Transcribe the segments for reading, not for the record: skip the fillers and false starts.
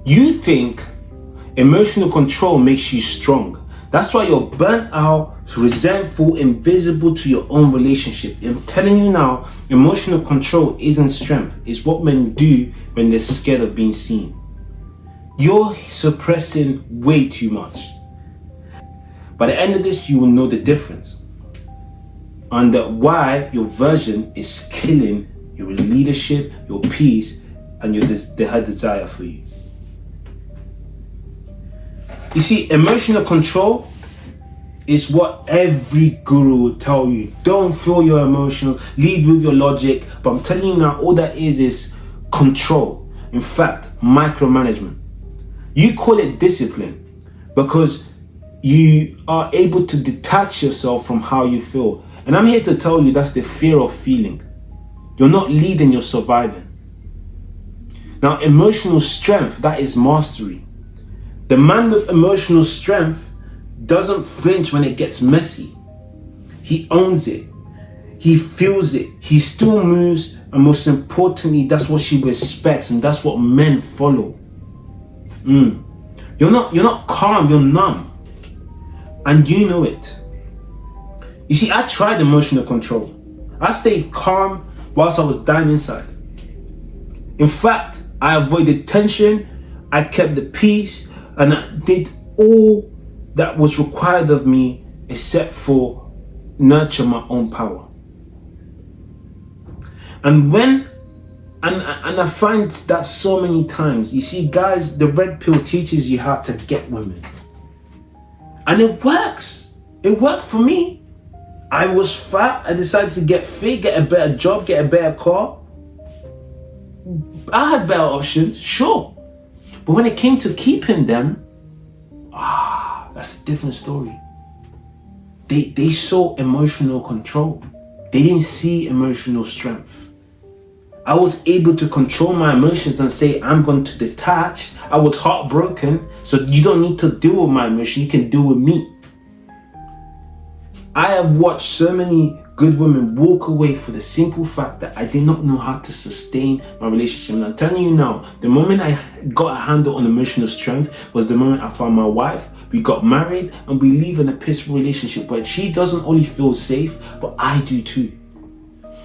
You think emotional control makes you strong. That's why you're burnt out, resentful, invisible to your own relationship. I'm telling you now, emotional control isn't strength. It's what men do when they're scared of being seen. You're suppressing way too much. By the end of this, you will know the difference. And why your version is killing your leadership, your peace, and her desire for you. You see, emotional control is what every guru will tell you. Don't feel your emotions, lead with your logic. But I'm telling you now, all that is control. In fact, micromanagement. You call it discipline because you are able to detach yourself from how you feel. And I'm here to tell you that's the fear of feeling. You're not leading, you're surviving. Now, emotional strength, that is mastery. The man with emotional strength doesn't flinch when it gets messy. He owns it. He feels it. He still moves. And most importantly, that's what she respects. And that's what men follow. You're not calm, you're numb. And you know it. You see, I tried emotional control. I stayed calm whilst I was dying inside. In fact, I avoided tension. I kept the peace. And I did all that was required of me except for nurture my own power. And I find that so many times, you see, guys, the red pill teaches you how to get women. And it works. It worked for me. I was fat. I decided to get fit, get a better job, get a better car. I had better options, sure. But when it came to keeping them, that's a different story. They saw emotional control. They didn't see emotional strength. I was able to control my emotions and say, I'm going to detach. I was heartbroken, so you don't need to deal with my emotion, you can deal with me. I have watched so many good women walk away for the simple fact that I did not know how to sustain my relationship. And I'm telling you now, the moment I got a handle on emotional strength was the moment I found my wife. We got married and we live in a peaceful relationship where she doesn't only feel safe, but I do too.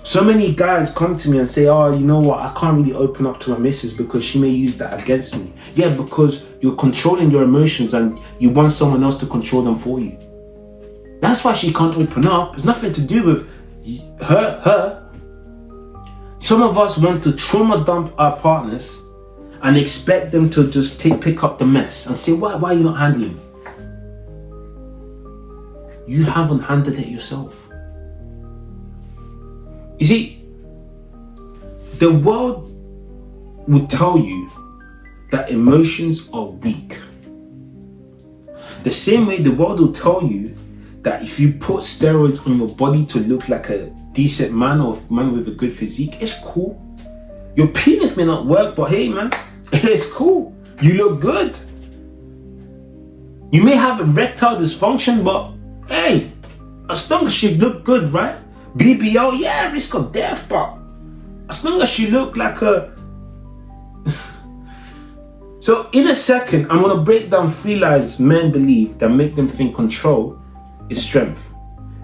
So many guys come to me and say, oh, you know what, I can't really open up to my missus because she may use that against me. Yeah, because you're controlling your emotions and you want someone else to control them for you. That's why she can't open up. It's nothing to do with her. Some of us want to trauma dump our partners and expect them to just pick up the mess and say, why are you not handling it? You haven't handled it yourself. You see, the world will tell you that emotions are weak. The same way the world will tell you that if you put steroids on your body to look like a decent man or a man with a good physique, it's cool. Your penis may not work, but hey man, it's cool. You look good. You may have erectile dysfunction, but hey, as long as you look good, right? BBL, yeah, risk of death, but as long as you look like a... So in a second, I'm going to break down 3 lies men believe that make them think control is strength,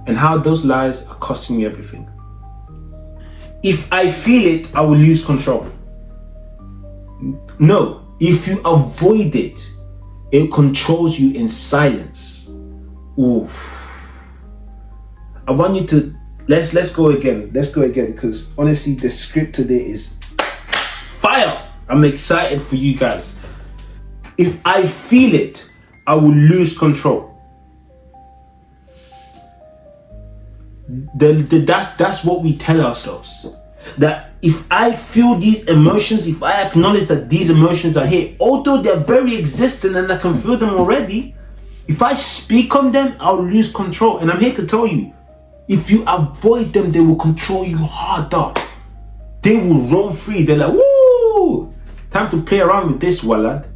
and how those lies are costing me everything. If I feel it, I will lose control. No, if you avoid it, it controls you in silence. Oof. I want you to let's go again. Let's go again, because honestly, the script today is fire. I'm excited for you guys. If I feel it, I will lose control. That's what we tell ourselves. That if I feel these emotions, if I acknowledge that these emotions are here, although they're very existent and I can feel them already, if I speak on them, I'll lose control. And I'm here to tell you, if you avoid them, they will control you harder. They will roam free. They're like, woo! Time to play around with this, walad.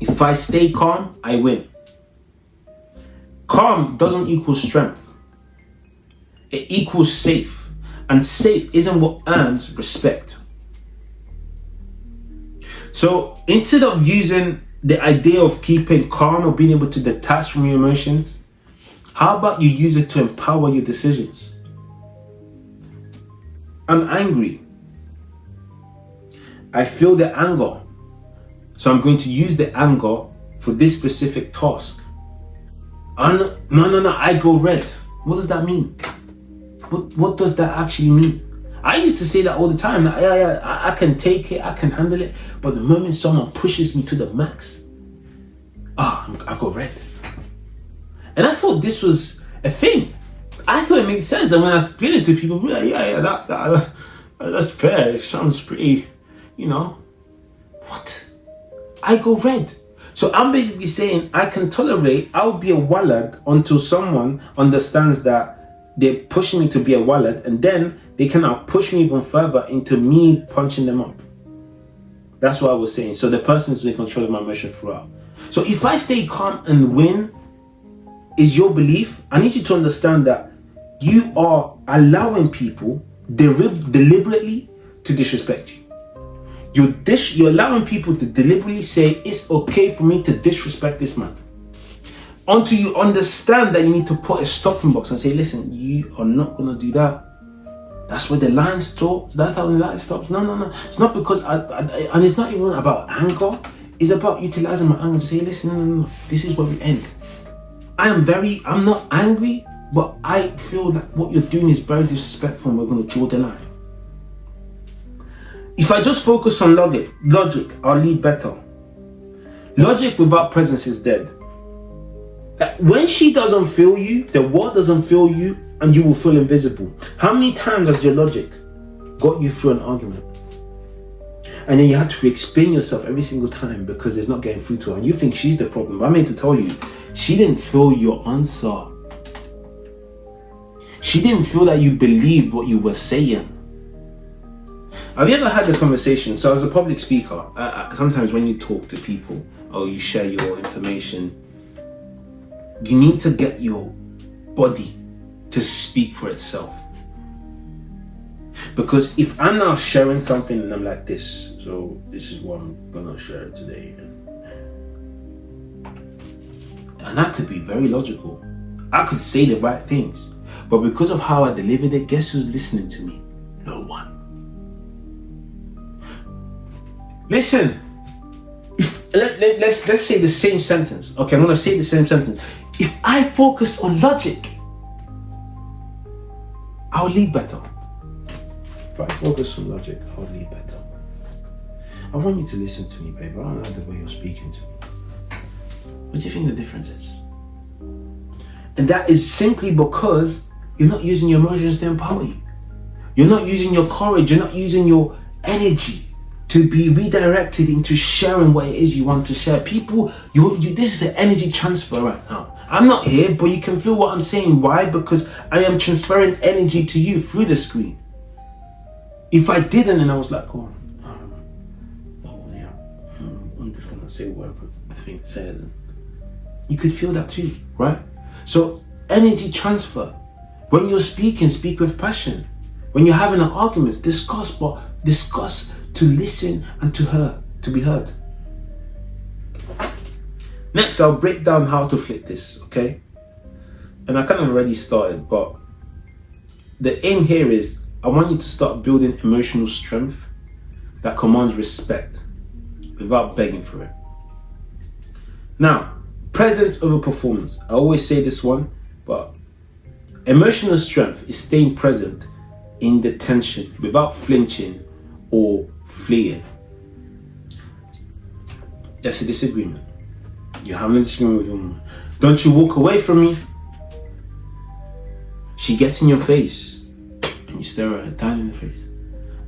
If I stay calm, I win. Calm doesn't equal strength. It equals safe. And safe isn't what earns respect. So instead of using the idea of keeping calm or being able to detach from your emotions, how about you use it to empower your decisions? I'm angry. I feel the anger. So I'm going to use the anger for this specific task. No, I go red. What does that mean? What does that actually mean? I used to say that all the time. Yeah, I can take it, I can handle it. But the moment someone pushes me to the max, I go red. And I thought this was a thing. I thought it made sense. And when I explained it to people, that's fair. It sounds pretty, What? I go red. So I'm basically saying I'll be a wallad until someone understands that they're pushing me to be a wallad, and then they can now push me even further into me punching them up. That's what I was saying. So the person is in control of my emotion throughout. So if I stay calm and win is your belief, I need you to understand that you are allowing people deliberately to disrespect you. You're allowing people to deliberately say, it's okay for me to disrespect this man. Until you understand that you need to put a stopping box and say, listen, you are not going to do that. That's where the line stops. That's how the line stops. No. It's not because and it's not even about anger. It's about utilizing my anger to say, listen, no. This is where we end. I'm not angry, but I feel that what you're doing is very disrespectful and we're going to draw the line. If I just focus on logic, I'll lead better. Logic without presence is dead. When she doesn't feel you, the world doesn't feel you, and you will feel invisible. How many times has your logic got you through an argument? And then you have to explain yourself every single time because it's not getting through to her. And you think she's the problem. But I'm here to tell you, she didn't feel your answer. She didn't feel that you believed what you were saying. Have you ever had a conversation? So as a public speaker, sometimes when you talk to people or you share your information, you need to get your body to speak for itself. Because if I'm now sharing something and I'm like this, so this is what I'm gonna share today, and that could be very logical. I could say the right things, but because of how I delivered it, guess who's listening to me? No one. Listen, let's say the same sentence. Okay, I'm gonna say the same sentence. If I focus on logic, I'll lead better. If I focus on logic, I'll lead better. I want you to listen to me, babe. I don't know the way you're speaking to me. What do you think the difference is? And that is simply because you're not using your emotions to empower you. You're not using your courage. You're not using your energy to be redirected into sharing what it is you want to share. People, this is an energy transfer right now. I'm not here, but you can feel what I'm saying. Why? Because I am transferring energy to you through the screen. If I didn't and I was like, I'm just gonna say whatever the thing said, you could feel that too, right? So energy transfer. When you're speaking, speak with passion. When you're having an argument, discuss to listen and to be heard. Next, I'll break down how to flip this, okay? And I kind of already started, but the aim here is I want you to start building emotional strength that commands respect without begging for it. Now, presence over performance. I always say this one, but emotional strength is staying present in the tension without flinching or fleeing. That's a disagreement. You're having a disagreement with your woman. Don't you walk away from me. She gets in your face and you stare her down in the face.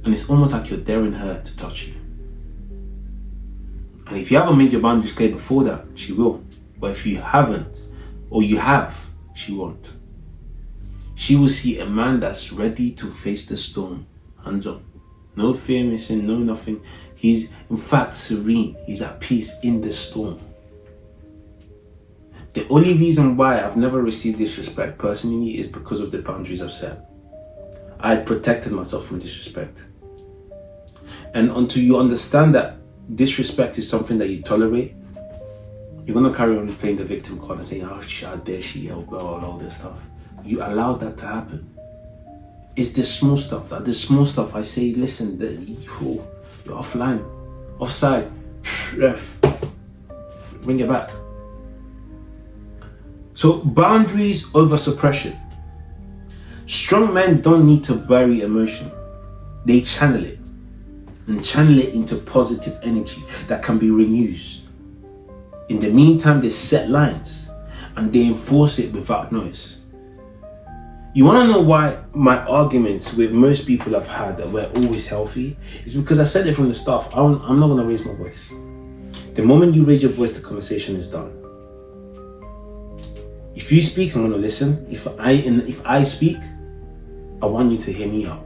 And it's almost like you're daring her to touch you. And if you haven't made your boundaries clear before that, she will. But if you haven't, or you have, she won't. She will see a man that's ready to face the storm, hands up. No fear missing, no nothing. He's in fact serene. He's at peace in the storm. The only reason why I've never received disrespect personally is because of the boundaries I've set. I had protected myself from disrespect. And until you understand that disrespect is something that you tolerate, you're gonna carry on playing the victim card and saying, "Oh, how dare she help," all this stuff. You allow that to happen. It's the small stuff. At the small stuff, I say, listen, you're offline, offside, ref, bring it back. So boundaries over suppression. Strong men don't need to bury emotion. They channel it, and channel it into positive energy that can be reused. In the meantime, they set lines and they enforce it without noise. You want to know why my arguments with most people I've had that we're always healthy? It's because I said it from the start. I'm not going to raise my voice. The moment you raise your voice, the conversation is done. If you speak, I'm going to listen. If I speak, I want you to hear me out.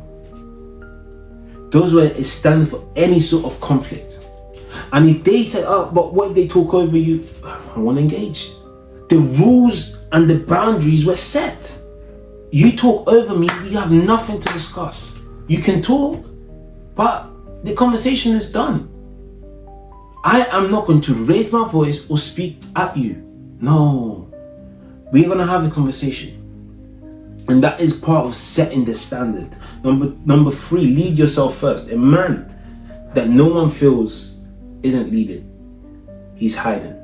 Those were it stands for any sort of conflict. And if they say, "Oh, but what if they talk over you?" I want to engage. The rules and the boundaries were set. You talk over me, we have nothing to discuss. You can talk, but the conversation is done. I am not going to raise my voice or speak at you. No. We're going to have a conversation. And that is part of setting the standard. Number 3, lead yourself first. A man that no one feels isn't leading. He's hiding.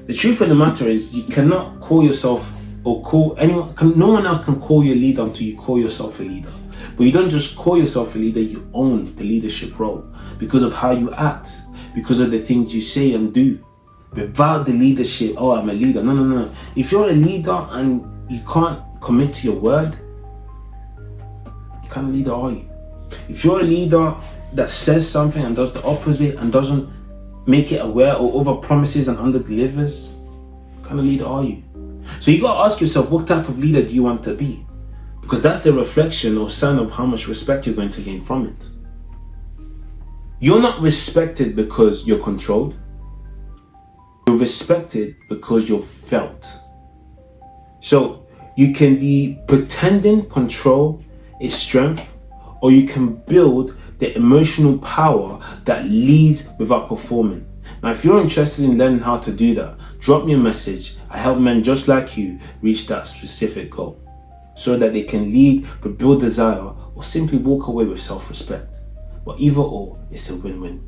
The truth of the matter is you cannot call yourself or call anyone, no one else can call you a leader until you call yourself a leader. But you don't just call yourself a leader, you own the leadership role because of how you act, because of the things you say and do. Without the leadership, "Oh, I'm a leader." No. If you're a leader and you can't commit to your word, what kind of leader are you? If you're a leader that says something and does the opposite and doesn't make it aware or over promises and under delivers, what kind of leader are you? So you got to ask yourself, what type of leader do you want to be? Because that's the reflection or sign of how much respect you're going to gain from it. You're not respected because you're controlled. You're respected because you're felt. So you can be pretending control is strength, or you can build the emotional power that leads without performing. Now, if you're interested in learning how to do that, drop me a message. I help men just like you reach that specific goal so that they can lead but build desire or simply walk away with self-respect. But either or, it's a win-win.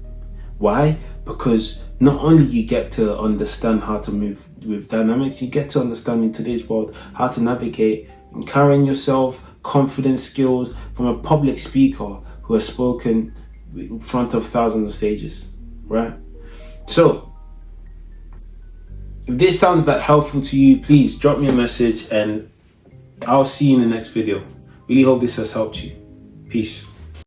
Why? Because not only you get to understand how to move with dynamics, you get to understand in today's world how to navigate and carrying yourself, confidence skills from a public speaker who has spoken in front of thousands of stages, right? So, if this sounds that helpful to you, please drop me a message and I'll see you in the next video. Really hope this has helped you. Peace.